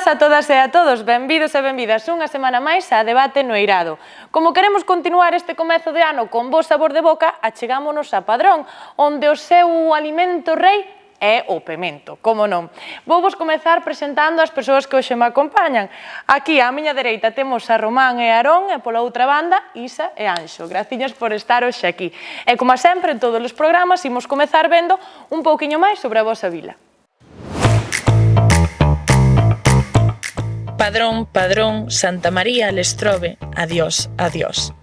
Boas a todas e a todos, benvidos e benvidas unha semana máis a Debate no Eirado. Como queremos continuar este comezo de ano con bo sabor de boca, achegámonos a Padrón, onde o seu alimento rei é o pemento, como non. Vou vos comezar presentando as persoas que hoxe me acompañan. Aquí, á miña dereita, temos a Román e Aarón, e pola outra banda, Isa e Anxo. Graciñas por estar hoxe aquí. E, como sempre, en todos os programas, imos comezar vendo un pouquiño máis sobre a vosa vila. Padrón, Padrón, Santa María, Lestrove, adiós, adiós.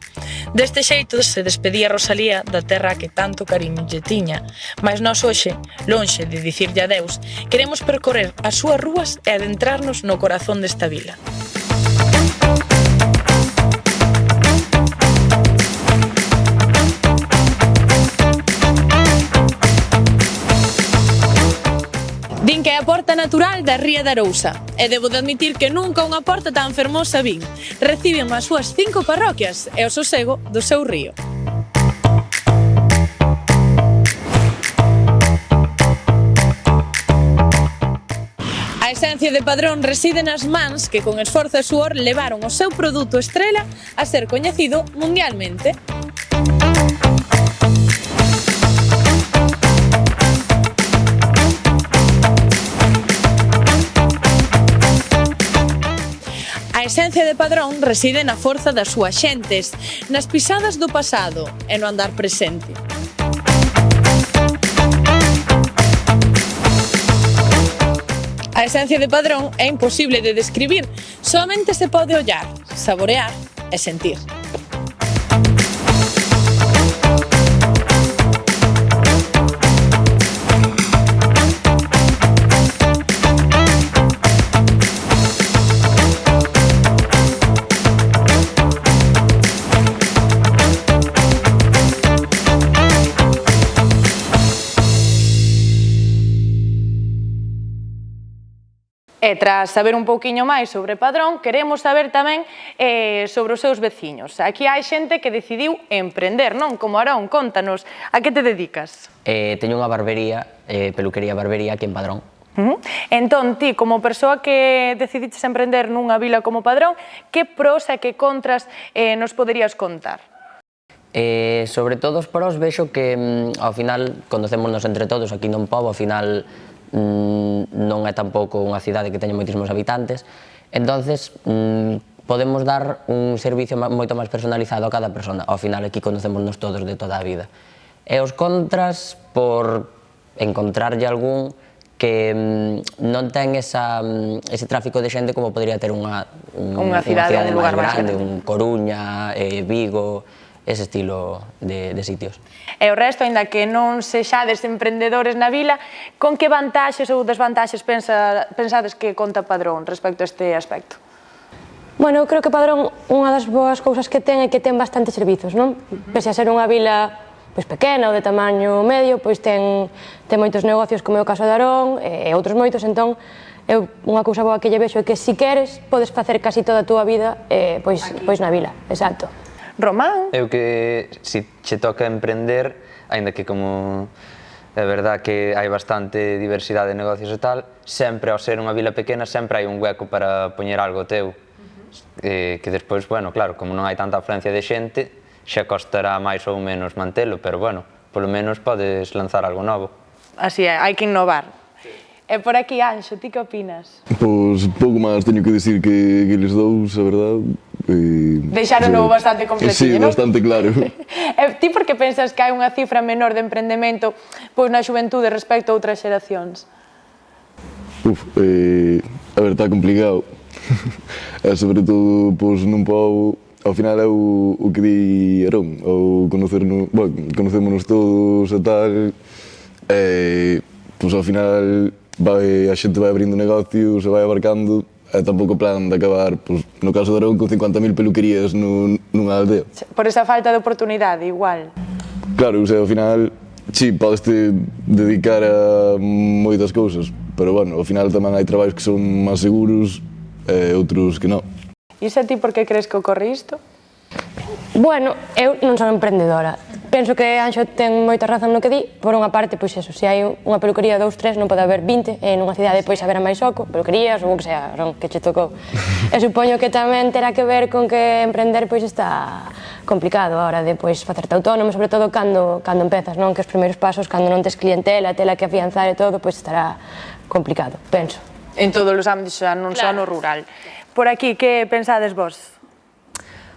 Deste xeito se despedía Rosalía da terra que tanto cariño lle tiña, mas nós hoxe, lonxe de dicirlle adeus, queremos percorrer as súas rúas e adentrarnos no corazón desta vila. Din que é a porta natural da Ría de Arousa, e debo de admitir que nunca unha porta tan fermosa vin. Reciben as súas 5 parroquias e o sosego do seu río. A esencia de Padrón reside nas mans que con esforzo e suor levaron o seu produto estrela a ser coñecido mundialmente. A esencia de Padrón reside na forza das súas xentes, nas pisadas do pasado e no andar presente. A esencia de Padrón é imposible de describir, soamente se pode ollar, saborear e sentir. E tras saber un pouquiño máis sobre Padrón, queremos saber tamén sobre os seus veciños. Aquí hai xente que decidiu emprender, non? Como Aarón, contanos, a que te dedicas? Teño unha barbería, peluquería barbería aquí en Padrón. Entón, ti, como persoa que decidiches emprender nunha vila como Padrón, que pros e que contras nos poderías contar? Sobre todo os pros vexo que ao final conocémonos entre todos aquí nun pobo, ao final non é tampouco unha cidade que teña moitísimos habitantes, entonces podemos dar un servicio moito máis personalizado a cada persona. Ao final aquí conocémonos todos de toda a vida. E os contras, por encontrarlle algún que non ten ese tráfico de xente como podría ter unha cidade máis grande, un Coruña, Vigo, ese estilo de sitios. E o resto, aínda que non sexades emprendedores na vila, con que vantaxes ou desvantaxes pensades que conta Padrón respecto a este aspecto? Bueno, eu creo que Padrón, unha das boas cousas que ten é que ten bastantes servizos, non? Pese a ser unha vila pequena ou de tamaño medio, ten moitos negocios, como é o caso de Aarón, e outros moitos, entón, unha cousa boa que lle vexo é que, se queres, podes facer casi toda a túa vida pois na vila, exacto. Román? Eu que, se che toca emprender, aínda que como é verdad que hai bastante diversidade de negocios e tal, sempre ao ser unha vila pequena, sempre hai un hueco para poñer algo teu. Que despois, bueno, claro, como non hai tanta afluencia de xente, xa costará máis ou menos mantelo, pero bueno, polo menos podes lanzar algo novo. Así é, hai que innovar. E por aquí, Anxo, ti que opinas? Pois pouco máis teño que dicir que eles dous, a verdade. Deixaron-no bastante completillo, non? Sí, bastante claro. E ti por que pensas que hai unha cifra menor de emprendemento na xuventude respecto a outras xeracións? A ver, está complicado. E sobre todo, nun pobo, ao final é o que di Aarón, ou conocémonos todos e tal, pois ao final a xente vai abrindo negocios, se vai abarcando, e tampouco plan de acabar, no caso de Aarón, con 50.000 peluquerías nunha aldea. Por esa falta de oportunidade, igual. Claro, ao final, sí, podes te dedicar a moitas cousas, pero, bueno, ao final tamén hai traballos que son máis seguros e outros que non. E xa ti por que crees que ocorre isto? Bueno, eu non son emprendedora. penso que Anxo ten moita razón no que di. Por unha parte, pois eso, se hai unha peluquería 2, 3, non pode haber 20, e nunha cidade pois haber máis oco, peluquerías ou o que sea, son que che tocou. E supoño que tamén terá que ver con que emprender pois está complicado a hora de pois facerte autónomo, sobre todo cando empezas, non? Que os primeiros pasos, cando non tes clientela, tela que afianzar e todo, pois estará complicado, penso. En todos os ámbitos, xa non só no rural. Por aquí, que pensades vos?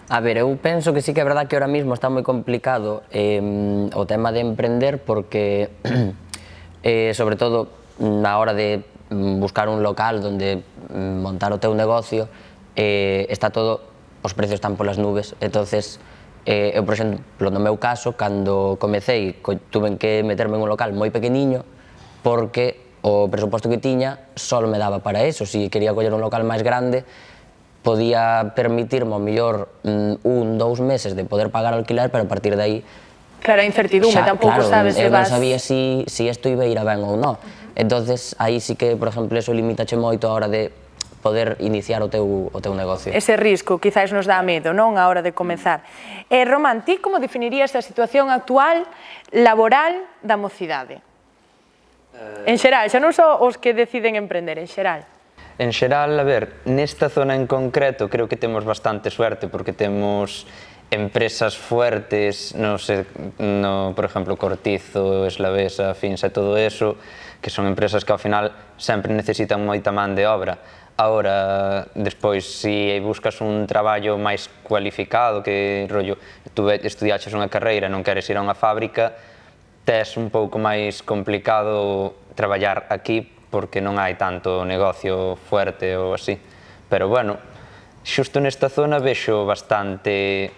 A ver, eu penso que sí que é verdad que ahora mismo está moi complicado o tema de emprender porque, sobre todo, na hora de buscar un local onde montar o teu negocio, está todo, os precios están polas nubes, entonces, eu, por exemplo, no meu caso, cando comecei, tuve que meterme en un local moi pequeniño porque o presuposto que tiña só me daba para eso. Si quería coller un local máis grande, podía permitirme ao mellor 1, 2 meses de poder pagar alquiler, pero a partir de aí... Claro, a incertidumbre, tampouco sabes se eu vas... non sabía si isto iba a ir a ben ou non. Entonces, aí sí que, por exemplo, eso limitache moito a hora de poder iniciar o teu negocio. Ese risco, quizáis nos dá medo, non? A hora de comezar. Román, ti como definirías a situación actual laboral da mocidade? En xeral, xa non só os que deciden emprender, en xeral. En xeral, a ver, nesta zona en concreto creo que temos bastante suerte porque temos empresas fuertes, por exemplo, Cortizo, Eslavesa, Finsa, todo eso, que son empresas que ao final sempre necesitan moita man de obra. Ahora, despois, se buscas un traballo máis cualificado, que rollo, tú estudiaches unha carreira e non queres ir a unha fábrica, tes un pouco máis complicado traballar aquí porque non hai tanto negocio fuerte ou así. Pero, bueno, xusto nesta zona vexo bastante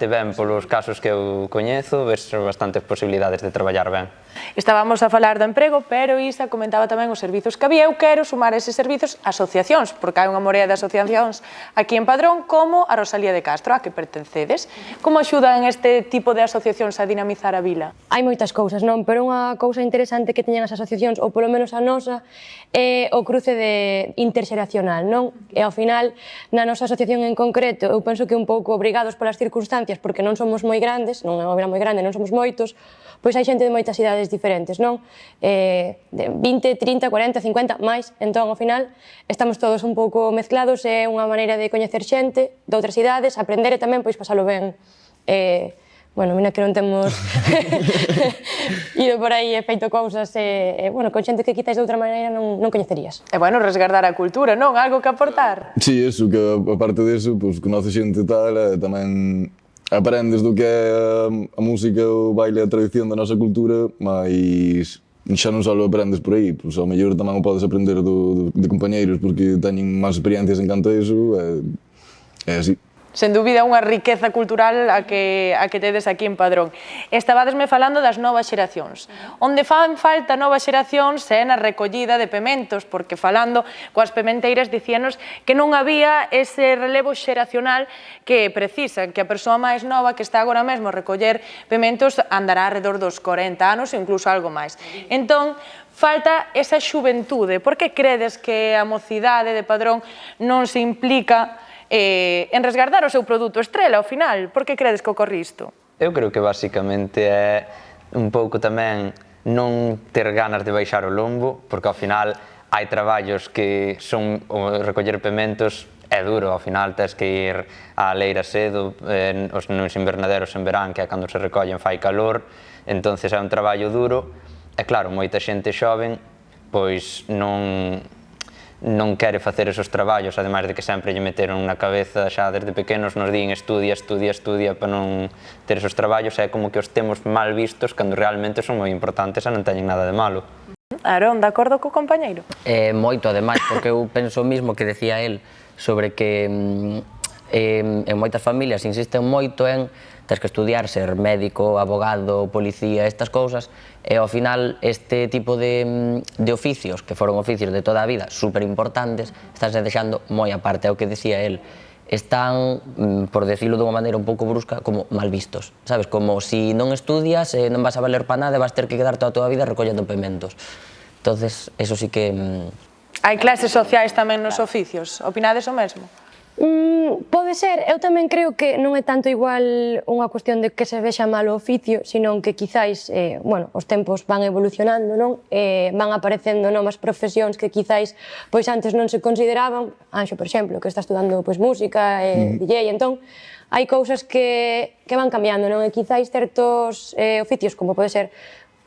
ben polos casos que eu coñezo, vexo bastantes posibilidades de traballar ben. Estábamos a falar do emprego, pero Isa comentaba tamén os servizos que había. Eu quero sumar eses servizos asociacións, porque hai unha morea de asociacións aquí en Padrón, como a Rosalía de Castro, a que pertencedes. Como axudan este tipo de asociacións a dinamizar a vila? Hai moitas cousas, non? Pero unha cousa interesante que teñen as asociacións, ou polo menos a nosa, é o cruce interxeracional, non? E ao final, na nosa asociación en concreto, eu penso que un pouco obrigados polas circunstancias, porque non somos moi grandes, non é unha vila moi grande, non somos moitos, pois hai xente de moitas idades diferentes, non? De 20, 30, 40, 50, máis. Entón, ao final, estamos todos un pouco mezclados, é unha maneira de coñecer xente de outras idades, aprender e tamén, pois, pasalo ben. Bueno, mira que non temos ido por aí e feito cousas, bueno, con xente que quizáis de outra maneira non coñecerías. E, bueno, resguardar a cultura, non? Algo que aportar? Sí, eso, que aparte disso, pues, conoce xente e tal, tamén aprendes do que é a música, o baile, a tradición da nosa cultura, mas xa non só aprendes por aí, pois ao mellor tamén o podes aprender de compañeiros porque teñen máis experiencias en canto a iso, é así. Sen dúbida, unha riqueza cultural a que tedes aquí en Padrón. Estabadesme falando das novas xeracións. Onde fan falta novas xeracións é na recollida de pementos, porque falando coas pementeiras dicíanos que non había ese relevo xeracional que precisan, que a persoa máis nova que está agora mesmo a recoller pementos andará alrededor dos 40 anos, incluso algo máis. Entón, falta esa xuventude. Por que credes que a mocidade de Padrón non se implica en resguardar o seu produto estrela ao final? Por que credes que ocorre isto? Eu creo que basicamente é un pouco tamén non ter ganas de baixar o lombo, porque ao final hai traballos que son recoller pementos é duro, ao final tens que ir á leira cedo, nos invernaderos en verán, que é cando se recollen fai calor, entonces é un traballo duro, e claro, moita xente xoven pois non quere facer esos traballos, ademais de que sempre lle meteron na cabeza xa desde pequenos, nos din estudia para non ter esos traballos, é como que os temos mal vistos cando realmente son moi importantes e non teñen nada de malo. Aarón, de acordo co compañeiro? Moito, ademais, porque eu penso o mismo que decía el sobre que en moitas familias insisten moito en tens que estudiar, ser médico, abogado, policía, estas cousas, e ao final este tipo de oficios, que foron oficios de toda a vida, super importantes, estánse deixando moi aparte, é o que decía el, están, por decirlo dunha maneira un pouco brusca, como mal vistos, sabes? Como si non estudias, non vas a valer para nada e vas ter que quedar toda a tua vida recollendo pementos. Entonces, eso sí que... Hai clases sociais tamén nos oficios, opinades o mesmo? Pode ser, eu tamén creo que non é tanto igual unha cuestión de que se vexa mal o oficio, sino que quizáis, os tempos van evolucionando, non? Van aparecendo novas profesións que quizáis pois antes non se consideraban. Anxo, por exemplo, que está estudando pois música, DJ, entón hai cousas que van cambiando, non? E quizáis certos oficios, como pode ser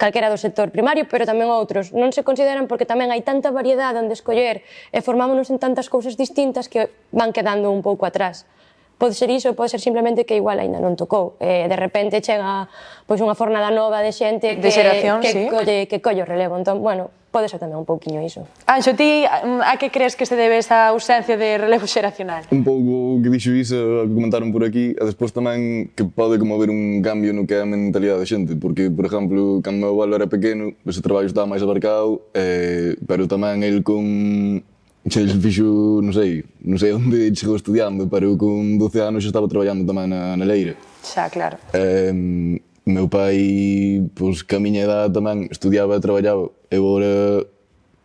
calquera do sector primario, pero tamén outros non se consideran porque tamén hai tanta variedade onde escoller e formámonos en tantas cousas distintas que van quedando un pouco atrás. Pode ser iso, pode ser simplemente que igual aínda non tocou. De repente chega pois unha fornada nova de xente que colle o relevo. Entón, bueno, pode ser tamén un pouquiño iso. Anxo, ti a que crees que se debe esa ausencia de relevo xeracional? Un pouco que dixo Isa, que comentaron por aquí, e despois tamén que pode como haber un cambio no que é a mentalidade da xente, porque, por exemplo, cando meu avalo era pequeno, ese traballo estaba máis abarcado, pero tamén el con... Xe fixo, non sei onde chegou estudiando, pero con 12 anos xa estaba traballando tamén na leira. Xa, claro. Meu pai, pois, que a miña edad tamén estudiaba e traballaba. Eu agora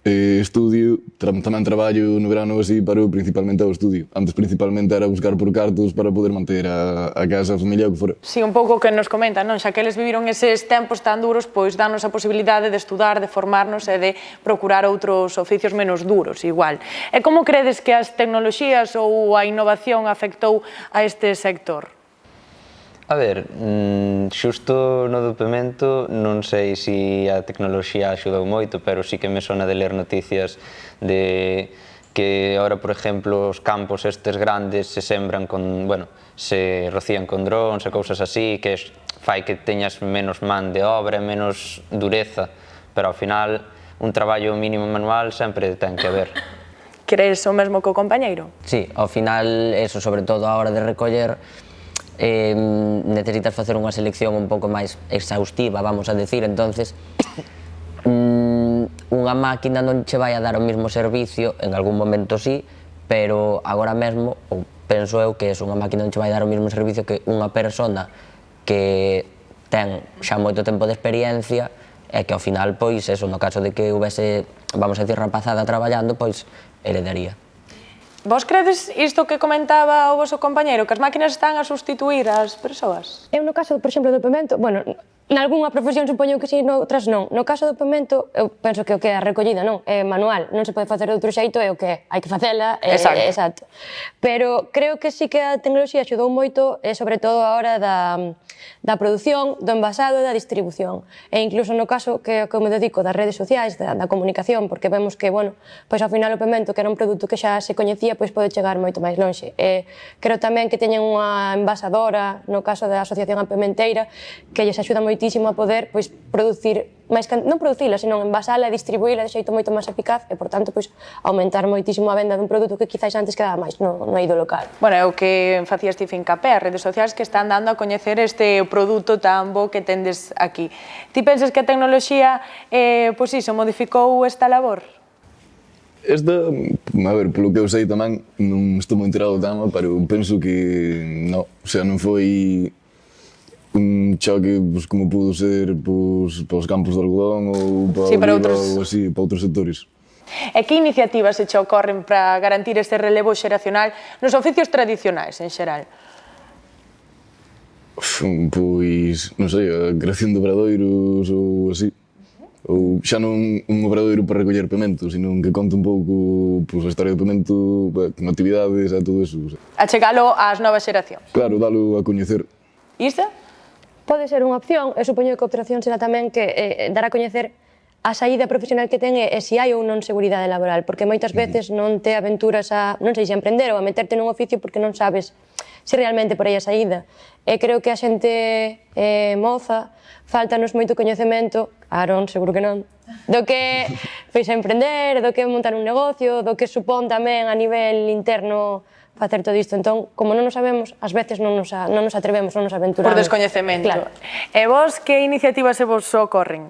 estudio, tamén traballo no verano así, pero principalmente ao estudio. Antes principalmente era buscar por cartos para poder manter a casa, a familia, o que fora. Si, un pouco que nos comentan, non? Xa que eles viviron eses tempos tan duros, pois danos a posibilidade de estudar, de formarnos e de procurar outros oficios menos duros, igual. E como credes que as tecnoloxías ou a innovación afectou a este sector? A ver, xusto no dopemento non sei se a tecnoloxía axudou moito, pero sí que me sona de ler noticias de que ahora, por exemplo, os campos estes grandes se sembran con, se rocían con drons e cousas así, que fai que teñas menos man de obra e menos dureza, pero ao final un traballo mínimo manual sempre ten que haber. Crees o mesmo co compañeiro? Sí, ao final, eso, sobre todo a hora de recoller, necesitas facer unha selección un pouco máis exhaustiva, vamos a decir, entonces unha máquina non che vai a dar o mesmo servicio, en algún momento sí, pero agora mesmo, ou penso eu que unha máquina non che vai dar o mesmo servicio que unha persona que ten xa moito tempo de experiencia e que ao final, pois, eso, no caso de que houvese, vamos a decir, rapazada traballando, pois, ele daría. Vos credes isto que comentaba o vosso compañeiro, que as máquinas están a sustituir as persoas? Eu no caso, por exemplo, do pemento, nalgúnha profesión supoño que si, noutras non. No caso do pemento, eu penso que o que é a recollida non, é manual, non se pode facer de outro xeito, é o que é, hai que facela, exacto. Pero creo que sí que a tecnoloxía axudou moito, sobre todo a hora da produción, do envasado e da distribución. E incluso no caso que me dedico das redes sociais, da comunicación, porque vemos que, pois ao final o pemento, que era un produto que xa se coñecía, pois pode chegar moito máis lonxe. Creo tamén que teñen unha envasadora, no caso da Asociación Pementeira, que lles axuda moitísimo a poder pois producir non producila, sino envasala e distribuíla de xeito moito máis eficaz e, por tanto, pois aumentar moitísimo a venda dun produto que quizáis antes quedaba máis no eido local. É o que facía Stephen Capé, as redes sociais que están dando a coñecer este produto tan bo que tendes aquí. Ti pensas que a tecnoloxía, pois iso, modificou esta labor? Esta, a ver, polo que eu sei tamén, non estou moi enterado do tema, pero penso que non, o sea, non foi un choque como pudo ser para os campos de algodón ou para outros sectores. E que iniciativas se che ocorren para garantir este relevo xeracional nos oficios tradicionais, en xeral? Pois, non sei, a creación de obradoiros ou así. Ou xa non un obradoiro para recoller pemento, sino que conte un pouco a historia do pemento, con actividades e todo eso. Achegalo ás novas xeracións. Claro, dalo a coñecer. Isa? Pode ser unha opción, e supoño que a opción será tamén que dar a coñecer a saída profesional que ten e se hai ou non seguridade laboral, porque moitas veces non te aventuras non sei se a emprender ou a meterte nun oficio porque non sabes se realmente por aí a saída. E creo que a xente moza faltanos moito coñecemento, Aarón, seguro que non, do que pois emprender, do que montar un negocio, do que supón tamén a nivel interno facer todo isto. Entón, como non o sabemos, ás veces non nos atrevemos, non nos aventuramos. Por descoñecemento. Claro. E vos, que iniciativas se vos ocorren?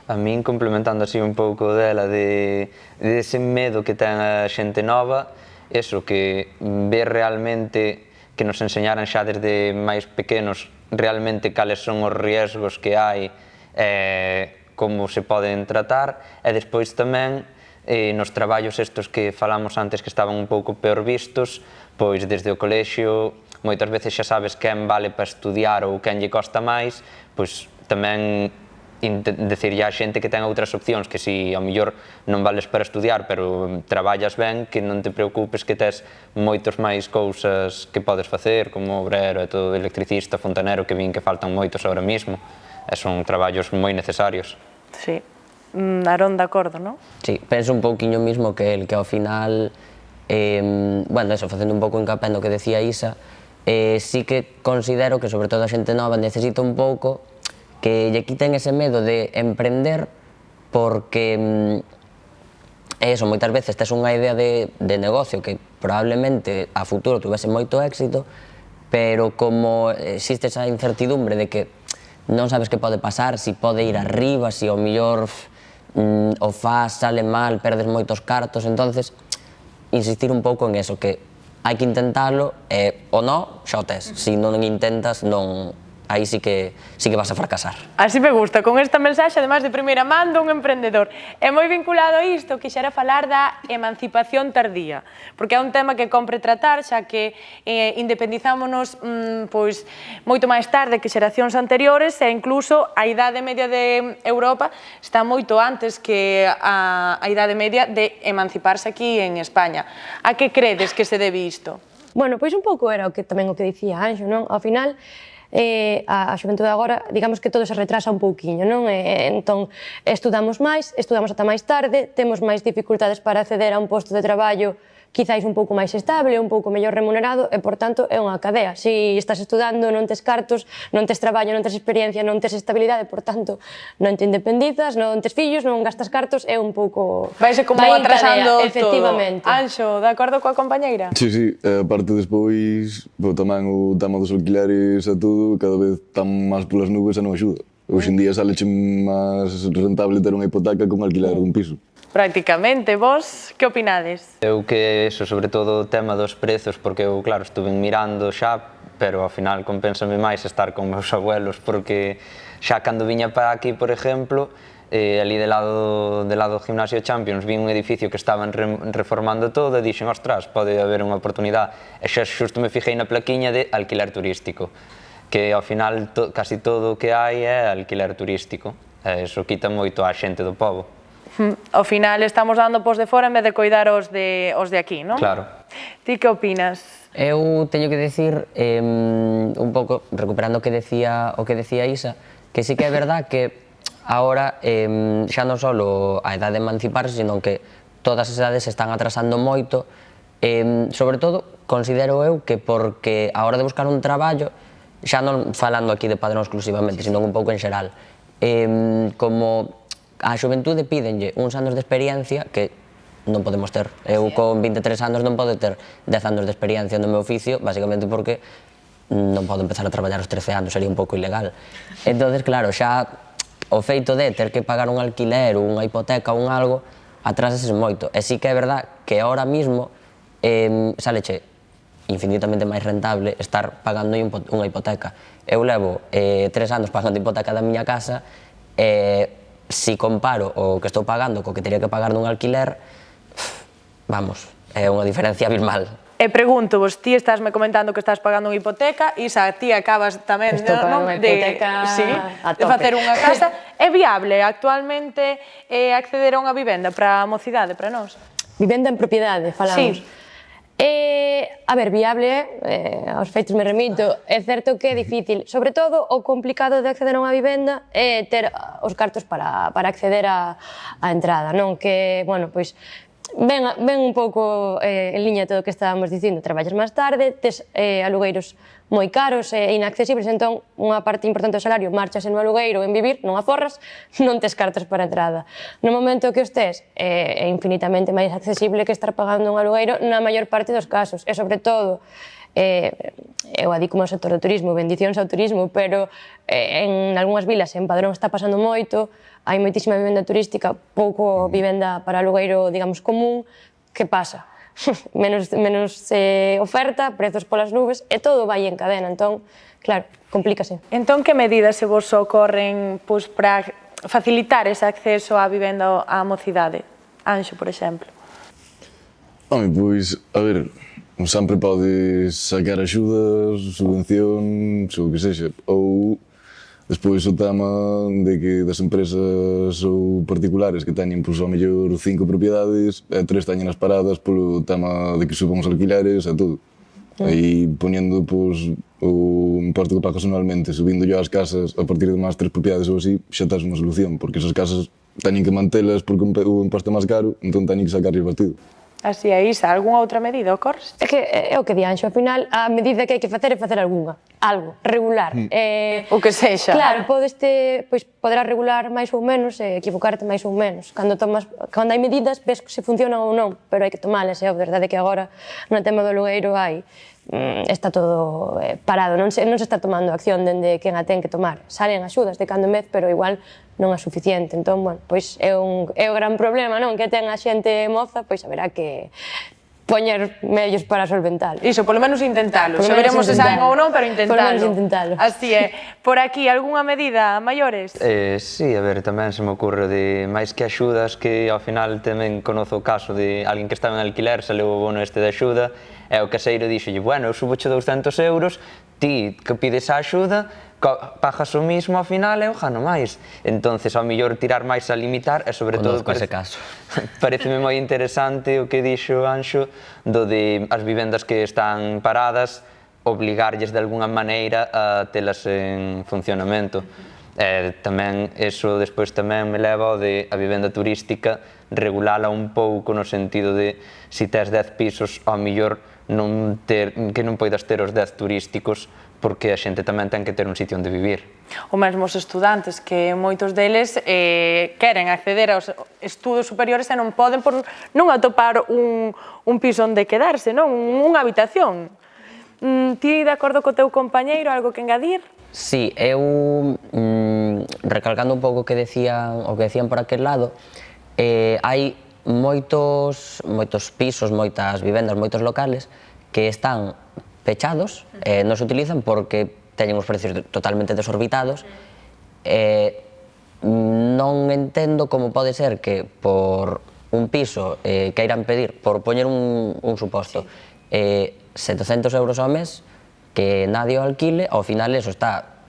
A min, complementando así un pouco dela, de ese medo que ten a xente nova, eso, que ver realmente, que nos enseñaran xa desde máis pequenos realmente cales son os riesgos que hai, como se poden tratar, e despois tamén nos traballos estos que falamos antes que estaban un pouco peor vistos, pois desde o colexio moitas veces xa sabes quen vale para estudiar ou quen lle costa máis, pois tamén decirlle á xente que ten outras opcións, que si ao mellor non vales para estudiar pero traballas ben, que non te preocupes, que tes moitos máis cousas que podes facer, como obrero e todo, electricista, fontanero, que vin que faltan moitos ahora mismo, e son traballos moi necesarios. Sí. Aarón, de acordo, non? Sí, penso un pouquiño mismo que el, que ao final, bueno, eso, facendo un pouco hincapié no que decía Isa, sí que considero que, sobre todo a xente nova, necesita un pouco que lle quiten ese medo de emprender, porque eso, moitas veces tes unha idea de negocio que probablemente a futuro tuvese moito éxito, pero como existe esa incertidumbre de que non sabes que pode pasar, si pode ir arriba, si ao mellor o faz, sale mal, perdes moitos cartos, entonces insistir un pouco en eso, que hai que intentalo e o no, xa o tes, se non intentas, non, aí sí que vas a fracasar. Así me gusta, con esta mensaxe, además de primeira man dun emprendedor. É moi vinculado a isto, quixera falar da emancipación tardía, porque é un tema que compre tratar, xa que independizámonos pois moito máis tarde que xeracións anteriores, e incluso a idade media de Europa está moito antes que a idade media de emanciparse aquí en España. A que credes que se debe isto? Bueno, pois un pouco era tamén o que dicía Anxo, non? Ao final, a xuventude agora, digamos que todo se retrasa un pouquiño, non? Entón, estudamos máis, estudamos ata máis tarde, temos máis dificultades para acceder a un posto de traballo quizáis un pouco máis estable, un pouco mellor remunerado, e, por tanto, é unha cadea. Se estás estudando, non tes cartos, non tes traballo, non tes experiencia, non tes estabilidade, por tanto, non te independizas, non tes fillos, non gastas cartos, é un pouco... Vaise como atrasando todo. Efectivamente. Anxo, de acordo coa compañeira? Sí, sí, aparte despois, tamén o tema dos alquileres e todo, cada vez tan máis polas nubes e non axuda. Hoxe en día saleche máis rentable ter unha hipoteca que un alquiler dun piso. Prácticamente. Vos, que opinades? Eu que eso, sobre todo o tema dos prezos, porque eu, claro, estuve mirando xa, pero ao final compénsame máis estar con meus abuelos, porque xa cando viña para aquí, por exemplo, ali de lado do Gimnasio Champions, vi un edificio que estaban reformando todo e dixen, ostras, pode haber unha oportunidade. E xa xusto me fijei na plaquiña de alquiler turístico, que ao final casi todo o que hai é alquiler turístico, e iso quita moito á xente do pobo. Ao final estamos dando pos de fora en vez de coidar os de aquí, non? Claro. Ti que opinas? Eu teño que decir, un pouco, recuperando o que decía Isa, que sí que é verdad que agora xa non só a edade de emanciparse, sino que todas as edades se están atrasando moito, sobre todo, considero eu que porque a hora de buscar un traballo, xa non falando aquí de Padrón exclusivamente, sino un pouco en xeral, como a xuventude pídenlle uns anos de experiencia que non podemos ter. Eu con 23 anos non podo ter 10 anos de experiencia no meu oficio, basicamente porque non podo empezar a traballar aos 13 anos, sería un pouco ilegal. Entonces, claro, xa o feito de ter que pagar un alquiler, unha hipoteca ou un algo, atrásase moito. E sí que é verdad que ahora mismo saleche infinitamente máis rentable estar pagando unha hipoteca. Eu levo 3 anos pagando a hipoteca da miña casa e si comparo o que estou pagando co que teria que pagar nun alquiler, vamos, é unha diferencia abismal. E pregunto vos, ti estásme comentando que estás pagando unha hipoteca, Isa, ti acabas tamén Estou pagando unha hipoteca a tope. de facer unha casa. É viable actualmente acceder a unha vivenda para a mocidade, para nós? Vivenda en propiedade, falamos. Sí. A ver, viable, aos feitos me remito, é certo que é difícil. Sobre todo, o complicado de acceder a unha vivenda é ter os cartos para acceder á entrada, non? Que, bueno, pois, ven un pouco en liña todo o que estábamos dicindo. Traballas máis tarde, tes alugueiros moi caros e inaccesibles, entón unha parte importante do salario marchas en un alugueiro, en vivir, non aforras, non tes cartos para a entrada. No momento que os tes, é infinitamente máis accesible que estar pagando un alugueiro na maior parte dos casos, e sobre todo, eu adico ao sector do turismo, bendicións ao turismo, pero en algunhas vilas, en Padrón está pasando moito, hai moitísima vivenda turística, pouco vivenda para alugueiro, digamos, común. Que pasa? Menos oferta, prezos polas nubes, e todo vai en cadena, entón, claro, complícase. Entón, que medidas se vos ocorren para facilitar ese acceso á vivenda á mocidade? Anxo, por exemplo? Home, pois, a ver, sempre podes sacar axudas, subvencións, ou o que sexa, ou despois o tema de que das empresas ou particulares que teñen, pois, ao mellor 5 propiedades, e 3 teñen as paradas polo tema de que suban os alquileres e todo. Aí poñendo, pois, o imposto que pagas anualmente, subindo yo as casas a partir de máis 3 propiedades ou así, xa tens unha solución, porque esas casas teñen que mantelas porque o imposto é máis caro, entón teñen que sacarlle partido. Así é, Isa, algunha outra medida ocorre? É que é o que di Anxo, ao final a medida que hai que facer é facer algunha, algo, regular. O que sexa. Claro, poderás regular máis ou menos e equivocarte máis ou menos. Cando hai medidas, ves se funcionan ou non, pero hai que tomalas, a verdade é que agora no tema do alugueiro está todo parado, non se está tomando acción dende quen a ten que tomar. Salen axudas de cando en vez, pero igual non é suficiente. Entón, bueno, pois é o gran problema, non? Que ten a xente moza, pois haberá que poñer medios para solventalo. Iso, polo menos intentalo. Xa veremos se saben ou non, pero intentalo. Polo menos intentalo. Así é. Por aquí, algunha medida a maiores? Sí, a ver, tamén se me ocurre de máis que axudas, que ao final tamén conozo o caso de alguén que estaba en alquiler, saleu o bono este de axuda, e o caseiro dixolle, bueno, eu suboche 200 euros, ti que pides a axuda, pagas o mismo ao final e eu gano máis. Entonces, ao mellor tirar máis a limitar e sobre todo... Conozco ese caso. Pareceme moi interesante o que dixo Anxo do de as vivendas que están paradas, obligarlles de alguna maneira a telas en funcionamento. Tamén, eso despois tamén me leva ao de a vivenda turística, regulala un pouco no sentido de si tes 10 pisos, ao mellor que non poidas ter os 10 turísticos, porque a xente tamén ten que ter un sitio onde vivir. O mesmo os estudantes, que moitos deles queren acceder aos estudos superiores e non poden por non atopar un piso onde quedarse, non? Unha habitación. Ti de acordo co teu compañeiro, algo que engadir? Sí, eu, recalcando un pouco o que decían por aquel lado, hai moitos pisos, moitas vivendas, moitos locales que están pechados, non se utilizan porque teñen os precios totalmente desorbitados. Non entendo como pode ser que por un piso queiran pedir, por poñer un suposto, 700 euros ao mes, que nadie o alquile, ao final eso está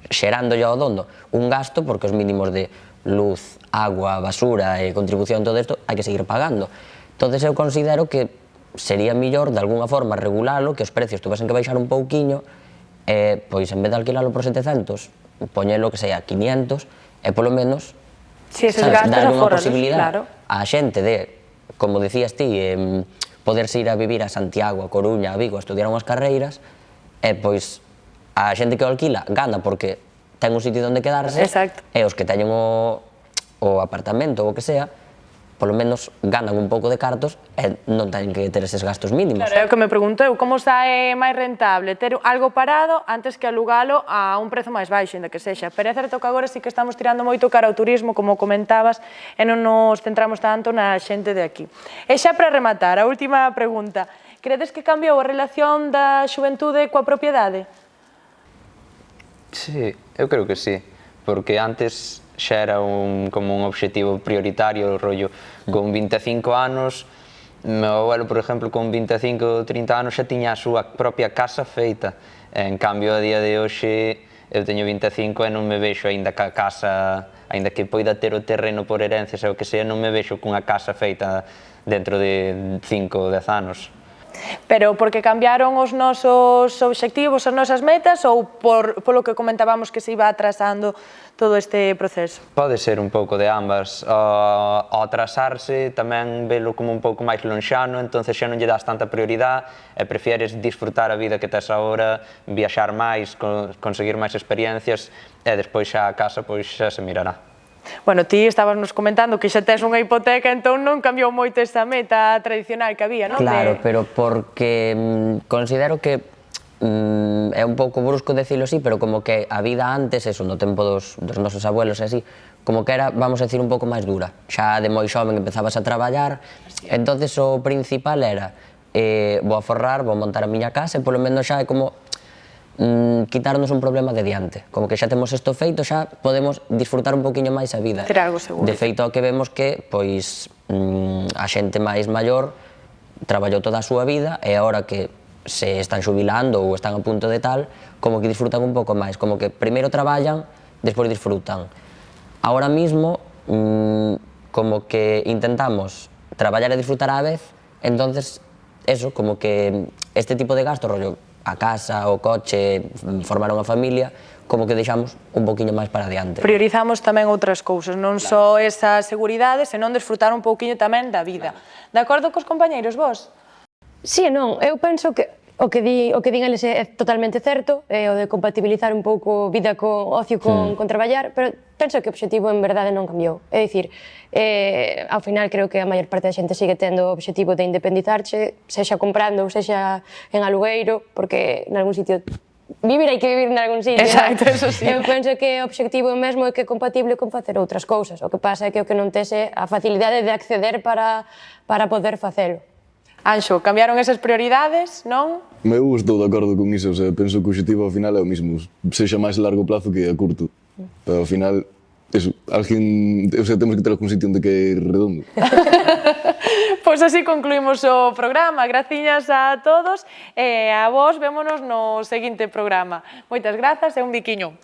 xerándolle ao dono un gasto, porque os mínimos de luz, agua, basura e contribución, todo isto, hai que seguir pagando. Entón, eu considero que sería mellor, de alguna forma, regulalo, que os precios tuvesen que baixar un pouquiño, pois, en vez de alquilalo por 700, poñelo que sea 500, e polo menos darlle unha posibilidade á xente de, como decías ti, poderse ir a vivir a Santiago, a Coruña, a Vigo, a estudiar unhas carreiras, e pois a xente que o alquila gana porque ten un sitio onde quedarse, e os que teñen o apartamento ou o que sea, polo menos ganan un pouco de cartos e non teñen que ter eses gastos mínimos. Claro, é o que me pregunto eu, como sae máis rentable ter algo parado antes que alugalo a un prezo máis baixo, ainda que sexa. Pero é certo que agora sí que estamos tirando moito cara ao turismo, como comentabas, e non nos centramos tanto na xente de aquí. E xa para rematar, a última pregunta. Credes que cambiou a relación da xuventude coa propiedade? Sí, eu creo que sí, porque antes xa era como un obxectivo prioritario, o rollo, con 25 anos, meu abuelo, por exemplo, con 25 ou 30 anos xa tiña a súa propia casa feita. En cambio, a día de hoxe, eu teño 25 e non me vexo aínda que a casa, aínda que poida ter o terreno por herencias ou o que sea, non me vexo cunha casa feita dentro de 5 ou 10 anos. Pero porque cambiaron os nosos obxectivos, as nosas metas, ou polo que comentábamos que se iba atrasando todo este proceso? Pode ser un pouco de ambas. Ao atrasarse tamén velo como un pouco máis lonxano, entonces xa non lle das tanta prioridade e prefieres disfrutar a vida que tes agora, viaxar máis, conseguir máis experiencias e despois xa a casa pois xa se mirará. Bueno, ti estabas nos comentando que xa tes unha hipoteca, entón non cambiou moito esa meta tradicional que había, non? Claro, pero porque considero que é un pouco brusco decirlo así, pero como que a vida antes, eso, no tempo dos nosos abuelos e así, como que era, vamos a decir, un pouco máis dura. Xa de moi xoven empezabas a traballar, entonces o principal era vou aforrar, vou montar a miña casa e polo menos xa é como quitarnos un problema de diante. Como que xa temos isto feito, xa podemos disfrutar un poquinho máis a vida. Ter algo seguro. De feito, o que vemos que, pois, a xente máis maior traballou toda a súa vida e agora que se están xubilando ou están a punto de tal, como que disfrutan un pouco máis, como que primeiro traballan, despois disfrutan. Ahora mismo, como que intentamos traballar e disfrutar á vez, entonces, eso, como que este tipo de gasto, rollo, a casa, o coche, formar unha familia, como que deixamos un poquinho máis para adiante. Priorizamos tamén outras cousas, non só esa seguridade, senón desfrutar un pouquiño tamén da vida. De acordo cos compañeiros, vos? Sí e non, eu penso que o que din eles é totalmente certo, o de compatibilizar un pouco vida con ocio con traballar, pero penso que o obxectivo en verdade non cambiou. É dicir, ao final creo que a maior parte da xente sigue tendo o obxectivo de independizarse, sexa comprando ou sexa en alugueiro, porque en algún sitio vivir hai que vivir en algún sitio. Exacto, eso sí. Eu penso que o obxectivo mesmo é que é compatible con facer outras cousas. O que pasa é que o que non tes é a facilidade de acceder para poder facelo. Anxo, cambiaron esas prioridades, non? Eu estou de acordo con iso, o sea, penso que o objetivo ao final é o mismo, sexa máis a largo plazo que a curto. Pero ao final, eso, alguén, o sea, temos que ter algún sitio onde caer redondo. Pois así concluímos o programa. Graciñas a todos e a vos vémonos no seguinte programa. Moitas grazas e un biquiño.